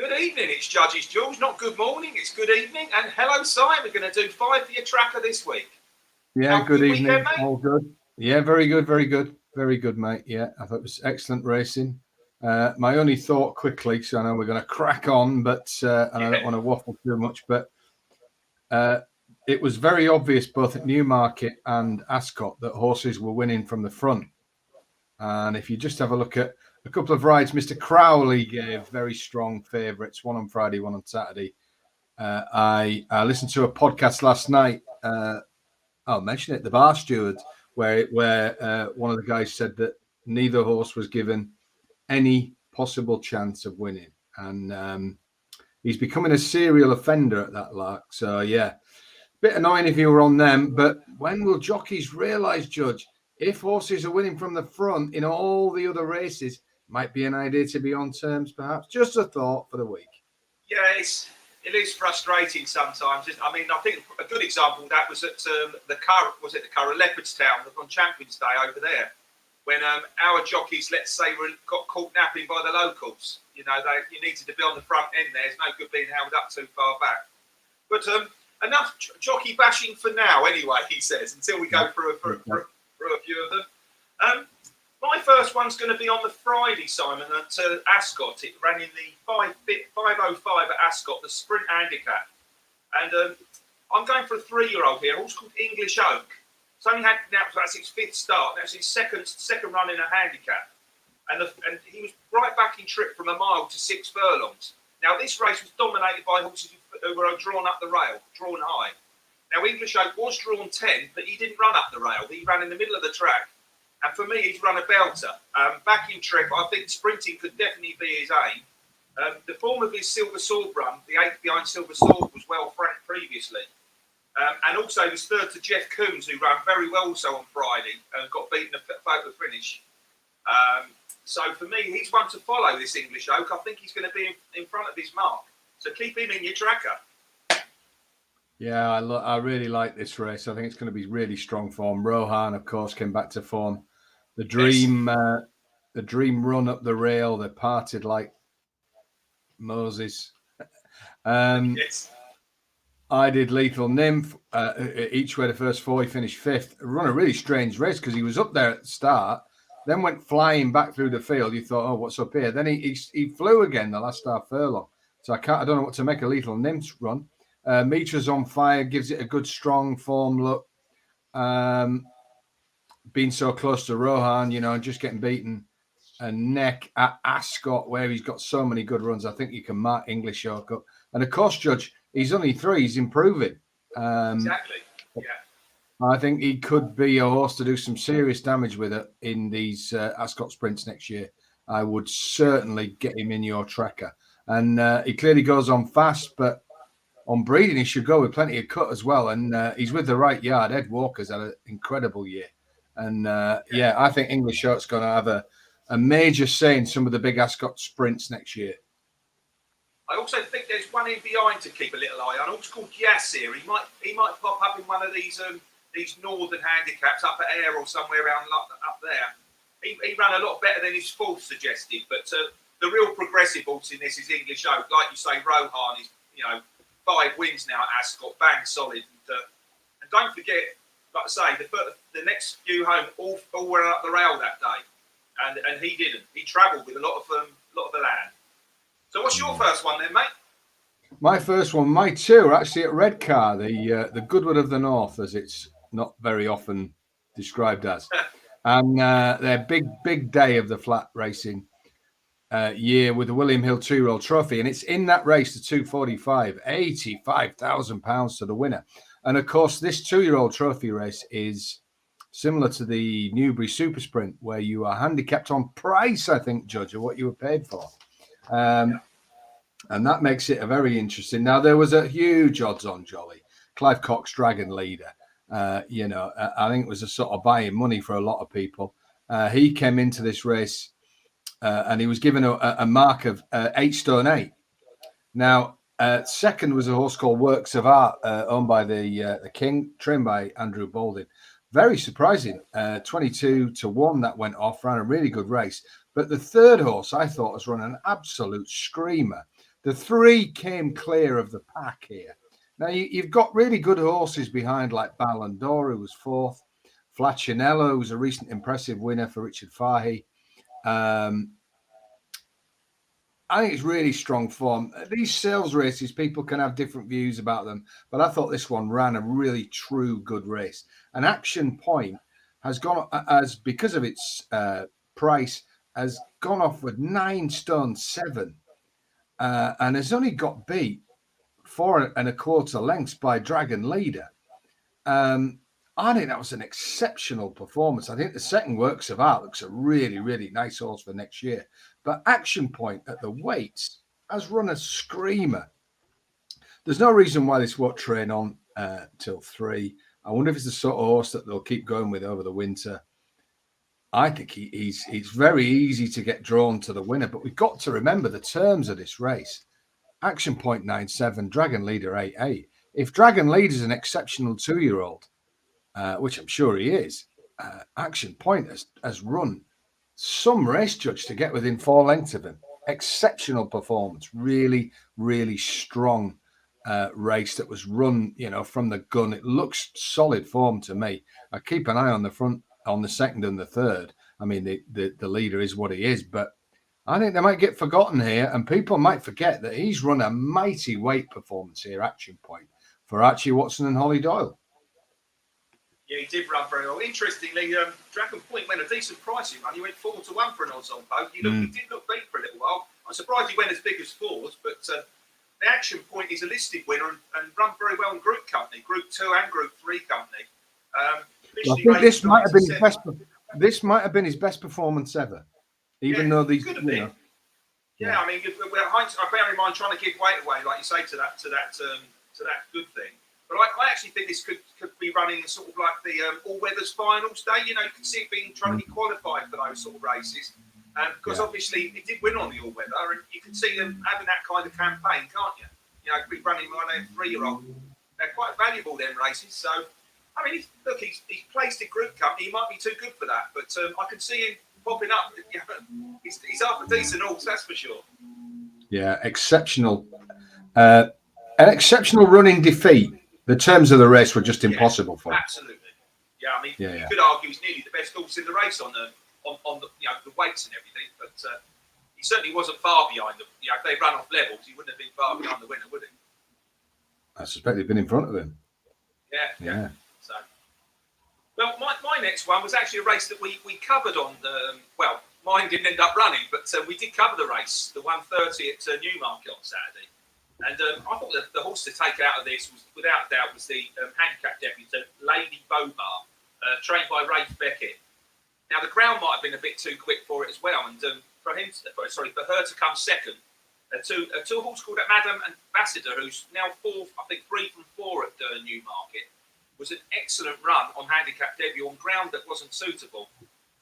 Good evening, it's Judges Jules. Not good morning, it's good evening. And hello, Si. We're going to do 5 for your tracker this week. Yeah, good evening. Weekend, all good. Yeah, very good, very good. Very good, mate. Yeah, I thought it was excellent racing. My only thought quickly, so I know we're going to crack on, but and I don't want to waffle too much, but it was very obvious both at Newmarket and Ascot that horses were winning from the front. And if you just have a look at a couple of rides, Mr. Crowley gave very strong favourites, one on Friday, one on Saturday. I listened to a podcast last night. I'll mention it, the Bar Steward, where one of the guys said that neither horse was given any possible chance of winning. And he's becoming a serial offender at that lark. So, yeah, bit annoying if you were on them. But when will jockeys realise, Judge, if horses are winning from the front in all the other races, might be an idea to be on terms, perhaps? Just a thought for the week. Yeah, it is frustrating sometimes. I mean, I think a good example of that was at the Curragh Leopardstown on Champions Day over there, when our jockeys, let's say, got caught napping by the locals. You know, you needed to be on the front end there. It's no good being held up too far back. But enough jockey bashing for now, anyway, he says, until we go through a few of them. My first one's going to be on the Friday, Simon, at Ascot. It ran in the 5:05 at Ascot, the sprint handicap. And I'm going for a 3-year-old here, also called English Oak. It's only had, now that's its 5th start. That's his second run in a handicap. And he was right back in trip from a mile to 6 furlongs. Now, this race was dominated by horses who were drawn up the rail, drawn high. Now, English Oak was drawn 10, but he didn't run up the rail. He ran in the middle of the track. And for me, he's run a belter. Back in trip, I think sprinting could definitely be his aim. The form of his Silver Sword run, the 8th behind Silver Sword, was well franked previously. And also he was third to Jeff Coombs, who ran very well also on Friday and got beaten at photo finish. So for me, he's one to follow, this English Oak. I think he's going to be in front of his mark. So keep him in your tracker. Yeah, I really like this race. I think it's going to be really strong form. Rohan, of course, came back to form. The dream run up the rail. They parted like Moses. Yes. I did Lethal Nymph. Each way the first 4, he finished 5th. Run a really strange race because he was up there at the start, then went flying back through the field. You thought, oh, what's up here? Then he flew again the last half furlong. So I don't know what to make of Lethal Nymph's run. Mitra's on fire, gives it a good, strong form look. Being so close to Rohan, just getting beaten a neck at Ascot, where he's got so many good runs. I think you can mark English Oak up. And of course, Judge, he's only 3. He's improving. Exactly. Yeah. I think he could be a horse to do some serious damage with it in these Ascot sprints next year. I would certainly get him in your tracker. And he clearly goes on fast, but on breeding, he should go with plenty of cut as well. And he's with the right yard. Ed Walker's had an incredible year. And I think English Oak's going to have a major say in some of the big Ascot sprints next year. I also think there's one in behind to keep a little eye on. It's called Yassir. He might pop up in one of these northern handicaps up at Ayr or somewhere around up there. He ran a lot better than his 4th suggested. But the real progressive horse in this is English Oak. Like you say, Rohan is 5 wins now at Ascot, bang solid. And don't forget, like I say, the next few home all went up the rail that day, and he didn't. He travelled with a lot of the land. So what's your first one then, mate? My first one, my 2 are actually at Redcar, the Goodwood of the North, as it's not very often described as. And their big day of the flat racing year with the William Hill 2-year-old trophy. And it's in that race, the 245, £85,000 to the winner. And of course, this 2-year-old trophy race is similar to the Newbury Super Sprint, where you are handicapped on price, I think, Judge, of what you were paid for. And that makes it a very interesting. Now, there was a huge odds-on jolly. Clive Cox, Dragon Leader. I think it was a sort of buying money for a lot of people. He came into this race and he was given a mark of 8 stone 8. Now, second was a horse called Works of Art, owned by the King, trained by Andrew Baldwin. Very surprising. 22-1 that went off, ran a really good race. But the third horse, I thought, has run an absolute screamer. The 3 came clear of the pack here. Now, you've got really good horses behind, like Ballon d'Or, who was 4th. Flacinello, who's a recent impressive winner for Richard Fahey. I think it's really strong form. These sales races, people can have different views about them, but I thought this one ran a really true good race. An Action Point has gone, as because of its price, has gone off with 9 stone 7, and has only got beat 4 1/4 lengths by Dragon Leader. I think that was an exceptional performance. I think the second Works of Art looks a really, really nice horse for next year. But Action Point at the weights has run a screamer. There's no reason why this won't train on till 3. I wonder if it's the sort of horse that they'll keep going with over the winter. I think he's very easy to get drawn to the winner, but we've got to remember the terms of this race. Action Point 9-7, Dragon Leader 8-8. If Dragon Leader is an exceptional 2-year-old, which I'm sure he is, Action Point has run some race judge to get within 4 lengths of him. Exceptional performance, really, really strong race that was run, from the gun. It looks solid form to me. I keep an eye on the front, on the second and the third. I mean, the leader is what he is, but I think they might get forgotten here, and people might forget that he's run a mighty weight performance here, Action Point, for Archie Watson and Holly Doyle. Yeah, he did run very well. Interestingly, Dragon Point went a decent pricing run. He went 4-1 for an odds on boat. He did look beat for a little while. I'm surprised he went as big as 4s, but the Action Point is a listed winner and run very well in Group Company, Group 2 and Group 3 Company. I think this might have been his best. This might have been his best performance ever, even though these. Yeah, I mean, I bear in mind trying to give weight away, like you say, to that good thing. But I actually think this could be running sort of like the all-weathers finals day. You can see it being trying to be qualified for those sort of races. Because obviously he did win on the all-weather, and you can see them having that kind of campaign, can't you? Be running like a 3-year-old. They're quite valuable, them races. So, I mean, he's placed in Group Company. He might be too good for that, but I can see him popping up. He's half a decent horse, that's for sure. Yeah, exceptional. An exceptional running defeat. The terms of the race were just impossible for him. Absolutely. Yeah, I mean, you could argue he's nearly the best horse in the race on the weights and everything, but he certainly wasn't far behind them. If they ran off levels, he wouldn't have been far behind the winner, would he? I suspect he'd been in front of him. Yeah. So, well, my next one was actually a race that we covered on the. Well, mine didn't end up running, but we did cover the race, the 1:30 at Newmarket on Saturday. And I thought that the horse to take out of this was, without doubt, was the handicap debutant, Lady Bobar, trained by Rafe Beckett. Now, the ground might have been a bit too quick for it as well, and for her to come second to a horse called Madam Ambassador, who's now 4th, I think 3 from 4 at Newmarket, was an excellent run on handicap debut on ground that wasn't suitable.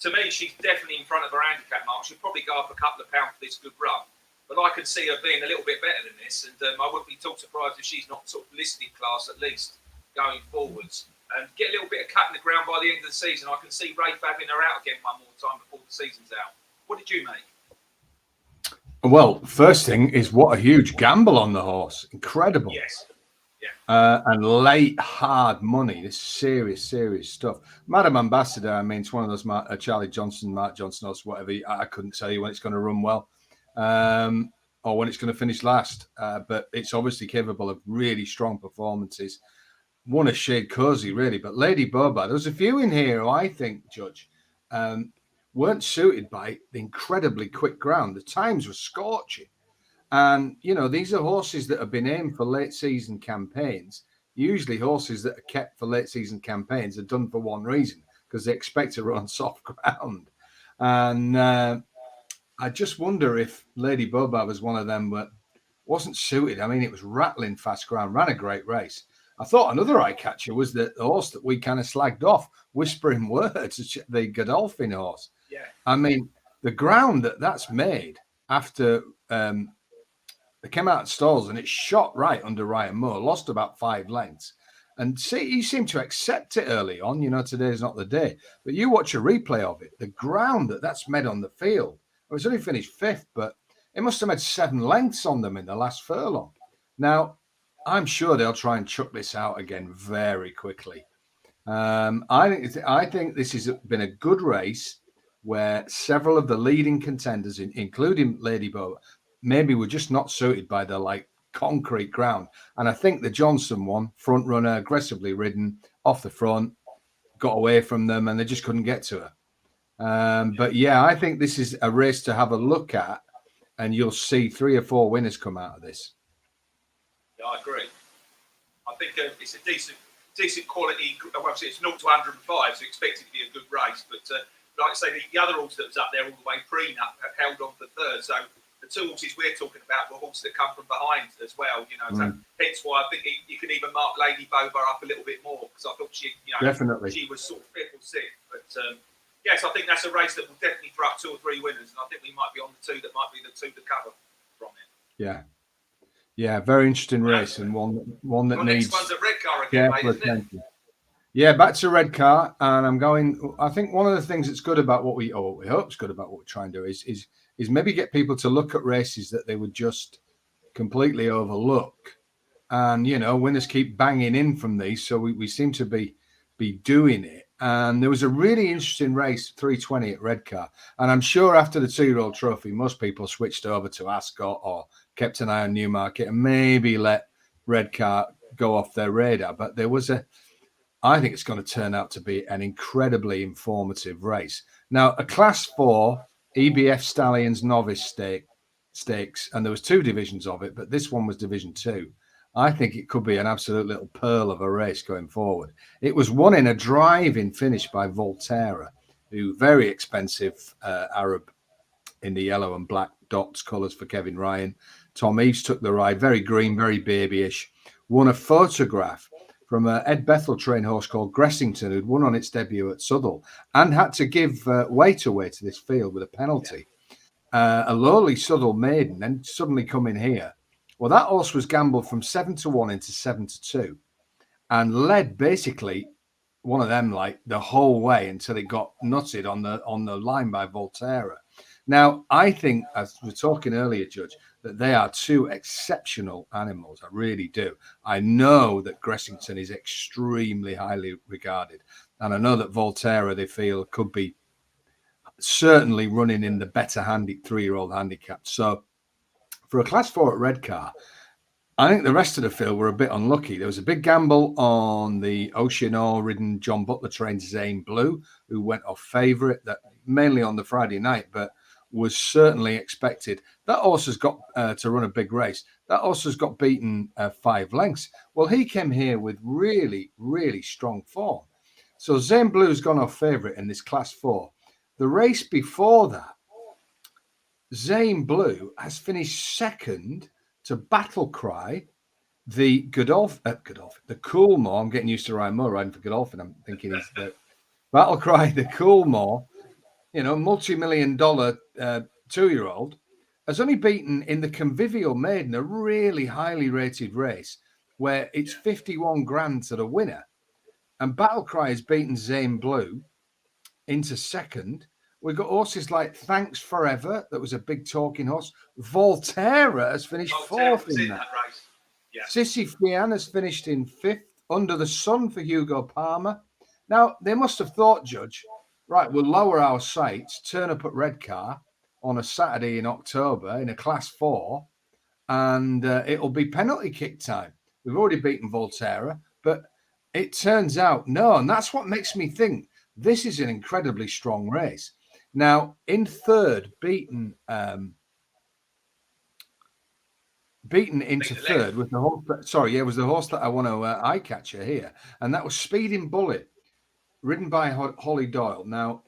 To me, she's definitely in front of her handicap mark. She'll probably go up a couple of pounds for this good run. But I can see her being a little bit better than this, and I wouldn't be too surprised if she's not sort of listed class at least going forwards. And get a little bit of cut in the ground by the end of the season. I can see Rafe having her out again one more time before the season's out. What did you make? Well, first thing is what a huge gamble on the horse. Incredible. Yes. Yeah. And late, hard money. This serious stuff. Madam Ambassador, I mean, it's one of those Charlie Johnson, Mark Johnson, or whatever. I couldn't tell you when it's going to run well. Or when it's going to finish last, but it's obviously capable of really strong performances. One a shade cozy, really. But Lady Boba, there was a few in here who I think, Judge, weren't suited by the incredibly quick ground. The times were scorching, and these are horses that have been aimed for late season campaigns. Usually, horses that are kept for late season campaigns are done for one reason, because they expect to run on soft ground, and. I just wonder if Lady Boba was one of them that wasn't suited. I mean, it was rattling fast ground, ran a great race. I thought another eye catcher was the horse that we kind of slagged off, Whispering Words, the Godolphin horse. Yeah. I mean, the ground that's made after they came out of stalls and it shot right under Ryan Moore, lost about 5 lengths. And see, he seemed to accept it early on. Today's not the day. But you watch a replay of it, the ground that's made on the field. It's only finished 5th, but It must have made 7 lengths on them in the last furlong. Now, I'm sure they'll try and chuck this out again very quickly. I think this has been a good race where several of the leading contenders, including Lady Bo, maybe were just not suited by the like concrete ground. And I think the Johnson one, front runner, aggressively ridden off the front, got away from them, and they just couldn't get to her. But yeah, I think this is a race to have a look at, and you'll see 3 or 4 winners come out of this. Yeah, I agree. I think it's a decent quality. Obviously, it's 0 to 105, so expect it to be a good race. But like I say, the other horse that was up there all the way pre-nut have held on for third. So the 2 horses we're talking about were horses that come from behind as well. You know, so hence why I think you can even mark Lady Boba up a little bit more, because I thought she, definitely she was sort of 5th or 6th. But yes, I think that's a race that will definitely throw up 2 or 3 winners, and I think we might be on the 2 that might be the 2 to cover from it. Yeah, very interesting race, and one that needs. Next one's at Redcar again, mate, isn't it? Yeah, back to Redcar, and I'm going. I think one of the things that's good about what we hope is good about what we try and do is maybe get people to look at races that they would just completely overlook, and winners keep banging in from these, so we seem to be doing it. And there was a really interesting race, 320 at Redcar, and I'm sure after the 2-year-old trophy, most people switched over to Ascot or kept an eye on Newmarket and maybe let Redcar go off their radar. But I think it's going to turn out to be an incredibly informative race. Now, a Class 4 EBF Stallions Novice Stakes, and there was 2 divisions of it, but this one was Division 2. I think it could be an absolute little pearl of a race going forward. It was won in a driving finish by Volterra, who very expensive Arab in the yellow and black dots colours for Kevin Ryan. Tom Eves took the ride, very green, very babyish. Won a photograph from an Ed Bethel trained horse called Gressington, who'd won on its debut at Southwell and had to give weight away to this field with a penalty. A lowly Southwell maiden, and suddenly come in here. Well, that horse was gambled from 7 to 1 into 7 to 2 and led basically one of them like the whole way until it got nutted on the line by Volterra. Now, I think, as we were talking earlier, Judge, that they are 2 exceptional animals. I really do. I know that Gressington is extremely highly regarded, and I know that Volterra, they feel, could be certainly running in the better 3-year-old handicap. So for a Class 4 at Redcar, I think the rest of the field were a bit unlucky. There was a big gamble on the Oceanor-ridden John Butler trained Zane Blue, who went off favourite, that mainly on the Friday night, but was certainly expected. That horse has got to run a big race. That horse has got beaten 5 lengths. Well, he came here with really, really strong form. So Zane Blue's gone off favourite in this Class 4. The race before that, Zane Blue has finished second to Battle Cry, the the Coolmore. I'm getting used to Ryan Moore riding for Godolphin. I'm thinking he's the Battle Cry, the Coolmore, multi-million-dollar 2-year-old, has only beaten in the Convivial Maiden, a really highly rated race where it's 51 grand to the winner. And Battle Cry has beaten Zane Blue into second. We've got horses like Thanks Forever, that was a big talking horse. Volterra has finished 4th in that race. Yeah. Sissy Fian has finished in 5th. Under the Sun for Hugo Palmer. Now, they must have thought, Judge, right, we'll lower our sights, turn up at Redcar on a Saturday in October in a Class 4, and it'll be penalty kick time. We've already beaten Volterra, but it turns out no, and that's what makes me think this is an incredibly strong race. Now, in 3rd, beaten into 3rd with the horse. It was the horse that I want to eye catcher here, and that was Speeding Bullet, ridden by Holly Doyle. Now,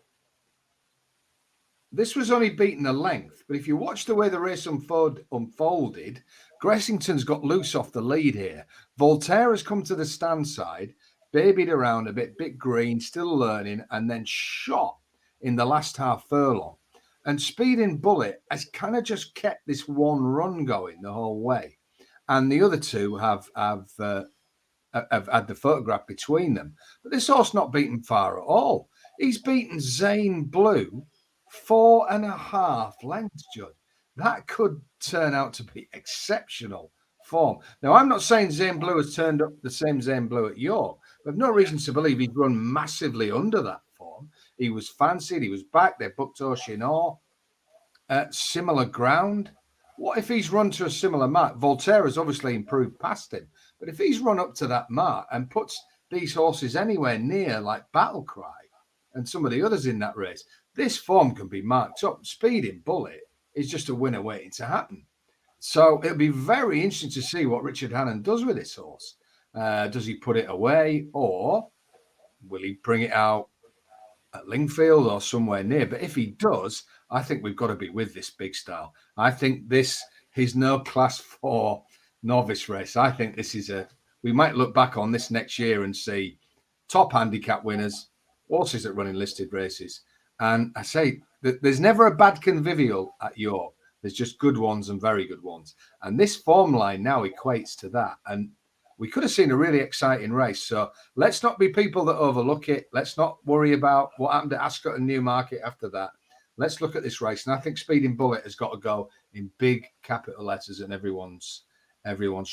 this was only beaten a length, but if you watch the way the race unfolded, Gressington's got loose off the lead here. Volterra's come to the stand side, babied around a bit green, still learning, and then shot in the last half furlong. And Speeding Bullet has kind of just kept this one run going the whole way. And the other 2 have had the photograph between them. But this horse not beaten far at all. He's beaten Zane Blue 4.5 lengths, Judd. that could turn out to be exceptional form. Now, I'm not saying Zane Blue has turned up the same Zane Blue at York. We have no reason to believe he's run massively under that form. He was fancied. He was back. They booked Oceanor at similar ground. What if he's run to a similar mark? Voltaire has obviously improved past him. But if he's run up to that mark and puts these horses anywhere near like Battle Cry and some of the others in that race, this form can be marked up. Speeding Bullet is just a winner waiting to happen. So it'll be very interesting to see what Richard Hannon does with this horse. Does he put it away, or will he bring it out at Lingfield or somewhere near? But if he does, I think we've got to be with this big style. I think this is no Class 4 novice race. I think this is we might look back on this next year and see top handicap winners, horses that run in listed races. And I say that there's never a bad convivial at York. There's just good ones and very good ones. And this form line now equates to that. And we could have seen a really exciting race. So let's not be people that overlook it. Let's not worry about what happened at Ascot and Newmarket after that. Let's look at this race. And I think Speeding Bullet has got to go in big capital letters in everyone's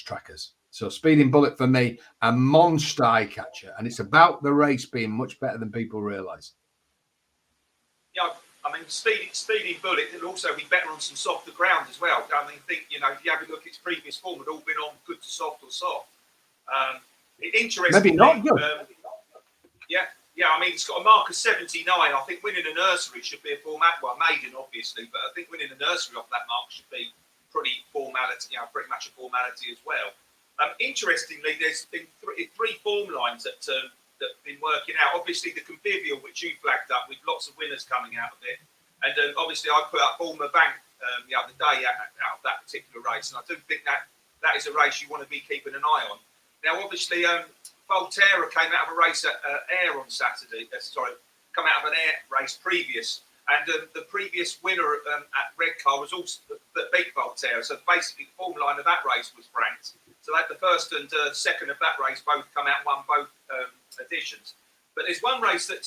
trackers. So Speeding Bullet for me, a monster eye catcher. And it's about the race being much better than people realise. Yeah, I mean, Speeding Bullet will also be better on some softer ground as well. I mean, if you have a look at its previous form, it all been on good to soft or soft. Interestingly, maybe not good. Yeah. I mean, it's got a mark of 79. I think winning a nursery should be a format. Well, maiden obviously, but I think winning a nursery off that mark should be pretty much a formality as well. Interestingly, there's been three form lines that have been working out. Obviously, the Convivial, which you flagged up, with lots of winners coming out of it, and obviously I put up Bulmer Bank the other day out of that particular race, and I do think that is a race you want to be keeping an eye on. Now, obviously, Volterra came out of a race at Ayr on Saturday. Come out of an Ayr race previous, and the previous winner at Redcar was also that beat Volterra. So basically, the form line of that race was franked. So that the first and second of that race both come out, won both editions. But there's one race that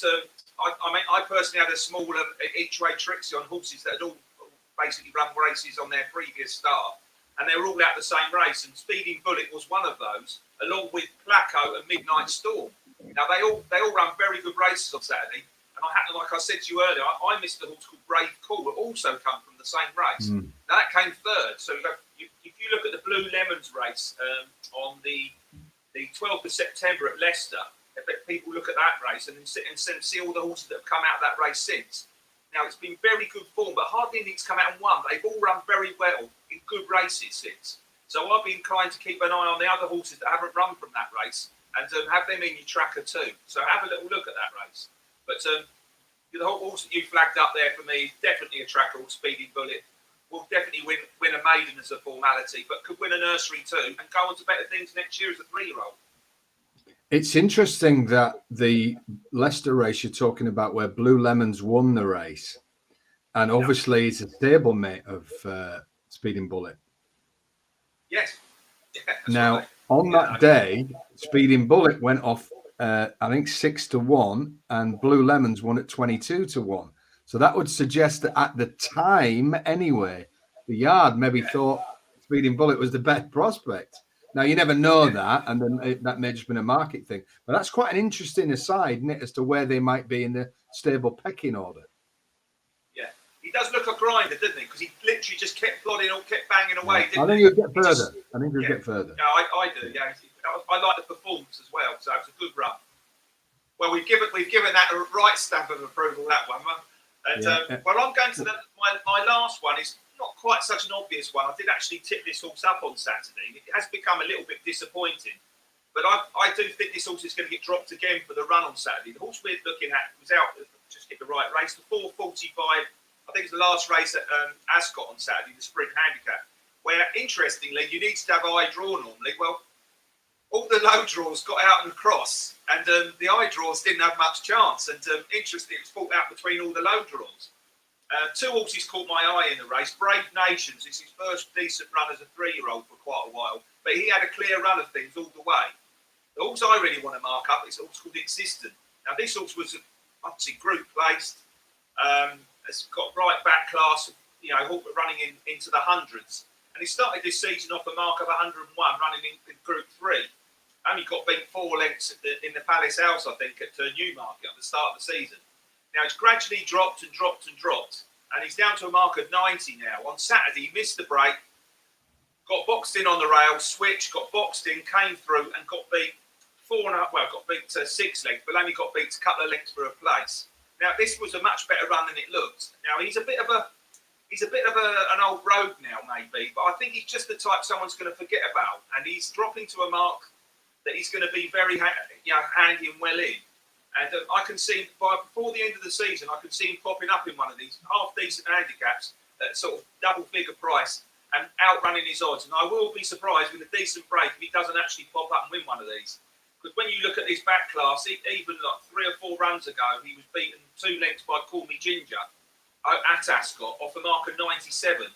I personally had a small each way Trixie on horses that had all basically run races on their previous start, and they were all out the same race. And Speeding Bullet was one of those, along with Placo and Midnight Storm. Now they all run very good races on Saturday. And like I said to you earlier, I missed a horse called Brave Call, that also come from the same race. Now that came third. So if you look at the Blue Lemons race on the 12th of September at Leicester, people look at that race and see all the horses that have come out of that race since. Now, it's been very good form, but hardly anything's come out and won. They've all run very well in good races since. So I've been inclined to keep an eye on the other horses that haven't run from that race and have them in your tracker too. So have a little look at that race. But the horse that you flagged up there for me is definitely a tracker or Speeding Bullet. Will definitely win a maiden as a formality, but could win a nursery too and go on to better things next year as a 3-year-old. It's interesting that the Leicester race you're talking about, where Blue Lemons won the race, and obviously it's a stablemate of Speeding Bullet. Yes. Yeah, now, right. on that day, Speeding Bullet went off, I think 6-1, and Blue Lemons won at 22-1. So that would suggest that at the time, anyway, the yard maybe thought Speeding Bullet was the best prospect. Now, you never know that, and then that may just been a market thing. But that's quite an interesting aside, isn't it, as to where they might be in the stable pecking order. Yeah. He does look a grinder, doesn't he? Because he literally just kept plodding or kept banging away, didn't he? I think he'll get further. Get further. Yeah, I do, yeah. I like the performance as well, so it's a good run. Well, we've given that a right stamp of approval, that one. And, well, I'm going to my last one is not quite such an obvious one. I did actually tip this horse up on Saturday. It has become a little bit disappointing, but I do think this horse is going to get dropped again for the run on Saturday. The horse we're looking at was out, just get the right race, the 4:45. I think it's the last race at Ascot on Saturday, the sprint handicap, where interestingly you need to have eye draw normally. Well, all the low draws got out and across, and the eye draws didn't have much chance. And interestingly, it was fought out between all the low draws. Two horses caught my eye in the race. Brave Nations is his first decent run as a 3-year-old for quite a while, but he had a clear run of things all the way. The horse I really want to mark up is a horse called Existent. Now, this horse was obviously group placed. It's got right back class. running into the hundreds. And he started this season off a mark of 101, running in Group 3. Only got beat 4 lengths in the Palace House, I think, at Newmarket at the start of the season. Now, he's gradually dropped and dropped and dropped, and he's down to a mark of 90 now. On Saturday, he missed the break, got boxed in on the rail, switched, got boxed in, came through, and got beat 6 lengths, but only got beat a couple of lengths for a place. Now, this was a much better run than it looked. Now, he's a bit of an old rogue now, maybe, but I think he's just the type someone's going to forget about, and he's dropping to a mark that he's going to be very handy and well in. And I can see before the end of the season, I can see him popping up in one of these half-decent handicaps at sort of double-figure price and outrunning his odds. And I will be surprised with a decent break if he doesn't actually pop up and win one of these. Because when you look at his back class, even like 3 or 4 runs ago, he was beaten 2 lengths by Call Me Ginger at Ascot off a mark of 97.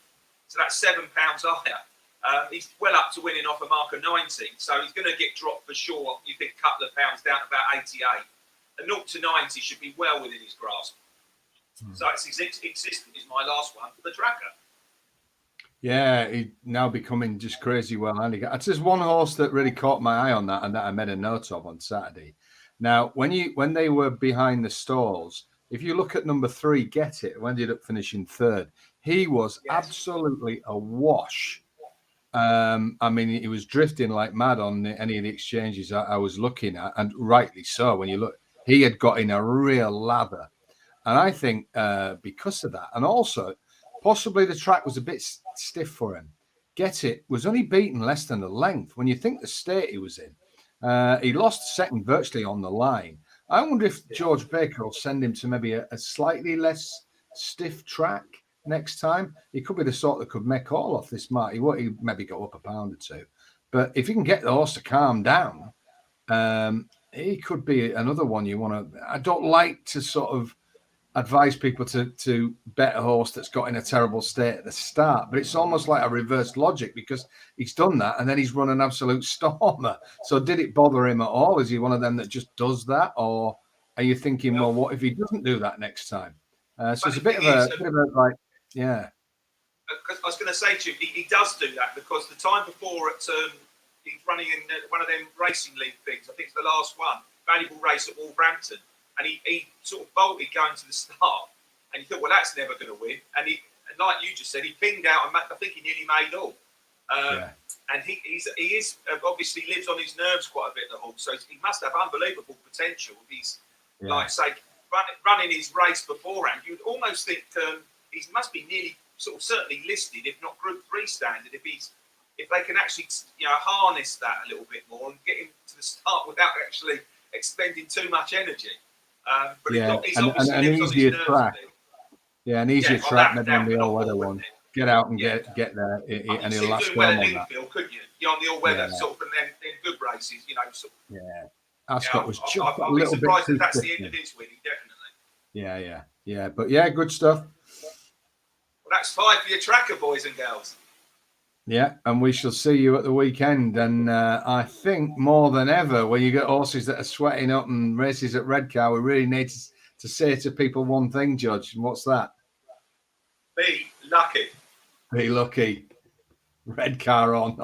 So that's £7 higher. He's well up to winning off a mark of 90. So he's going to get dropped for sure. You think a couple of pounds down to about 88. A 0 to 90 should be well within his grasp. So it's existent is my last one for the tracker. Yeah, he's now becoming just crazy well handicapped. There's one horse that really caught my eye on that, and that I made a note of on Saturday. Now, when they were behind the stalls, if you look at number 3, Get It, who ended up finishing 3rd, he was absolutely awash. I mean, he was drifting like mad on any of the exchanges I was looking at, and rightly so. When you look, he had got in a real lather. And I think because of that, and also possibly the track was a bit stiff for him. Get It was only beaten less than a length. When you think the state he was in, he lost second virtually on the line. I wonder if George Baker will send him to maybe a slightly less stiff track next time. He could be the sort that could make all off this mark. He maybe go up a pound or 2. But if you can get the horse to calm down, he could be another one you want to. I don't like to sort of advise people to bet a horse that's got in a terrible state at the start, but it's almost like a reverse logic because he's done that and then he's run an absolute stormer. So did it bother him at all? Is he one of them that just does that, or are you thinking, well, what if he doesn't do that next time? So it's a bit of a like, yeah. I was going to say to you, he does do that because the time before he's running in one of them racing league things. I think it's the last one, valuable race at Wolverhampton. And he sort of bolted going to the start, and you thought, well, that's never going to win. And like you just said, he pinged out, and I think he nearly made all. And he is obviously lives on his nerves quite a bit, the horse. So he must have unbelievable potential. He's like say running his race beforehand. You'd almost think he must be nearly sort of certainly listed, if not Group 3 standard. If they can actually harness that a little bit more and get him to the start without actually expending too much energy. But he's obviously an easier track. Yeah, an easier track maybe on the all-weather one. Get out and get there, and he'll last well on that. Couldn't you? You're on the all-weather sort of, and then in good races, sort of. Yeah, Ascot was just a little bit. I'm surprised if that's the end of his winning, definitely. Yeah. But yeah, good stuff. Well, that's 5 for your tracker, boys and girls. Yeah, and we shall see you at the weekend. And I think more than ever, when you get horses that are sweating up and races at Redcar, we really need to say to people one thing, Judge. And what's that? Be lucky. Be lucky. Redcar on.